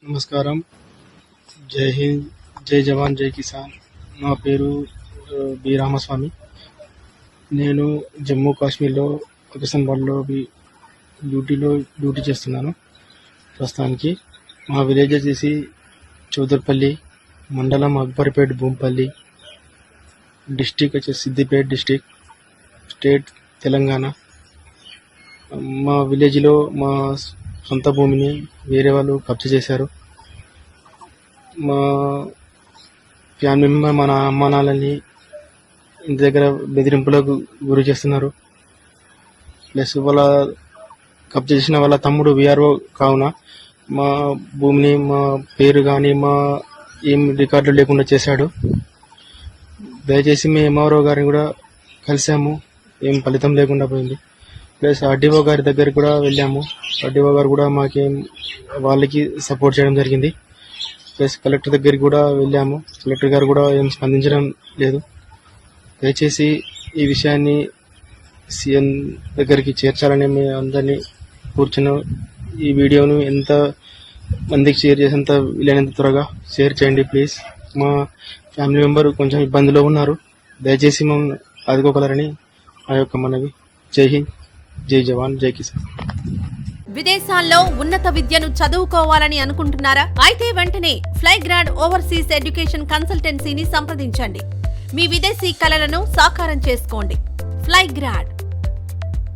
నమస్కారం. జై హింద్, జై జవాన్, జై కిసాన్. నా పేరు బి రామస్వామి. నేను జమ్మూ కాశ్మీర్లో పాకిస్తాన్లో డ్యూటీ చేస్తున్నాను ప్రస్తుతానికి. మా విలేజ్ వచ్చేసి చౌదర్పల్లి, మండలం అక్బర్పేట్, భూంపల్లి, డిస్టిక్ వచ్చేసి సిద్దిపేట్ డిస్టిక్, స్టేట్ తెలంగాణ. మా విలేజ్లో మా సొంత భూమిని వేరే వాళ్ళు కబ్జా చేశారు. మా ఫ్యామిలీ మెంబర్ మన అమ్మ నాన్నని ఇంటి దగ్గర బెదిరింపులకు గురి చేస్తున్నారు. ప్లస్ వాళ్ళ కబ్జా చేసిన వాళ్ళ తమ్ముడు విఆర్ఓ కావున మా భూమిని, మా పేరు కానీ మా ఏం రికార్డులు లేకుండా చేశాడు. దయచేసి మేము ఎంఆర్ఓ గారిని కూడా కలిసాము, ఏం ఫలితం లేకుండా పోయింది. ప్లస్ ఆర్డీఓ గారి దగ్గరికి కూడా వెళ్ళాము. ఆర్డీఓ గారు కూడా వాళ్ళకి సపోర్ట్ చేయడం జరిగింది. ప్లస్ కలెక్టర్ దగ్గరికి కూడా వెళ్ళాము. కలెక్టర్ గారు కూడా ఏం స్పందించడం లేదు. దయచేసి ఈ విషయాన్ని సీఎం దగ్గరికి చేర్చాలని మేము అందరినీ కూర్చున్నాం. ఈ వీడియోను ఎంత మందికి షేర్ చేసేంత వీలైనంత త్వరగా షేర్ చేయండి ప్లీజ్. మా ఫ్యామిలీ మెంబర్ కొంచెం ఇబ్బందిలో ఉన్నారు. దయచేసి మమ్మల్ని ఆదుకోగలరని ఆ యొక్క మనవి. జై హింద్, జై జవాన్, జై కిసాన్. విదేశాల్లో ఉన్నత విద్యను చదువుకోవాలని అనుకుంటున్నారా? అయితే వెంటనే ఫ్లైగ్రాడ్ ఓవర్సీస్ ఎడ్యుకేషన్ కన్సల్టెన్సీని సంప్రదించండి. మీ విదేశీ కలలను సాకారం చేసుకోండి. ఫ్లైగ్రాడ్